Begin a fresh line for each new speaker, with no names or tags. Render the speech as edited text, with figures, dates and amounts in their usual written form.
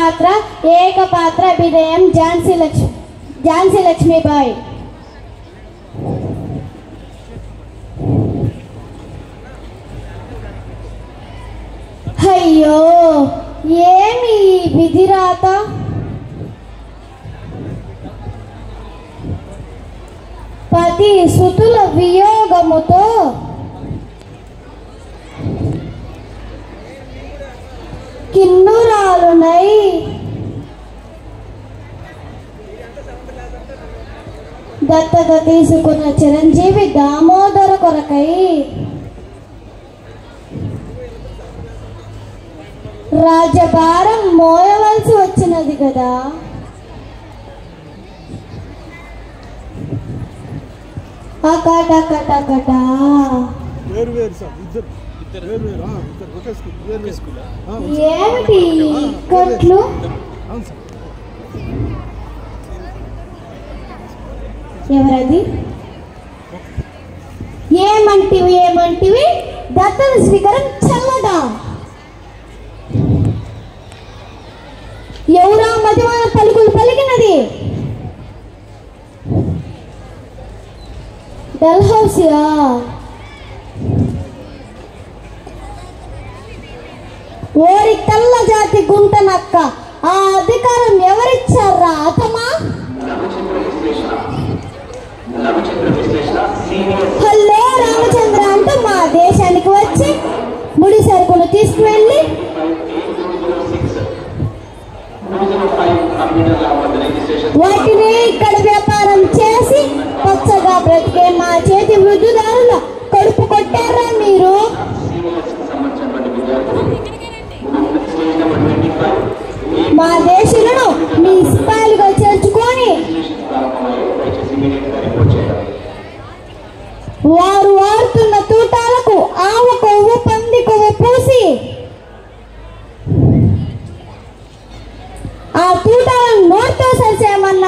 పాత్ర ఏకపాత్ర అభినయం ఝాన్సీ లక్ష్మీబాయి. అయ్యో ఏమి విధిరాత, పతి సుతుల వియోగముతో కిన్నురాలునై దత్తత తీసుకున్న చిరంజీవి దామోదర కొరకై రాజభారం మోయవలసి వచ్చినది కదా. అకటకటకట ఏమిటి కట్లు? ఎవరది? ఏమంటివి దత్తత స్వీకారం చల్లదా? ఎవరా మధ్యమాన పలుకులు పలికినది? డల్హౌసియా? ఓరి తెల్ల జాతి గుంట నక్క, ఆ అధికారం ఎవరిచ్చారా అతమా? హలో రామచంద్ర అంటూ మా దేశానికి వచ్చి ముడి సరుకులు తీసుకువెళ్ళి వాటిని ఇక్కడ వ్యాపారం చేసి పచ్చగా బ్రతికే మా చేతి వృద్ధుదారుల కడుపు కొట్టారా మీరు? మా దేశీయులను మీ సిపాయిలుగా చేర్చుకొని వారు వాడుతున్న తూటాలకు ఆవు కొవ్వు పంది కొవ్వు పూసి ఆ తూటాలను నోటితో సరిచేయమన్నా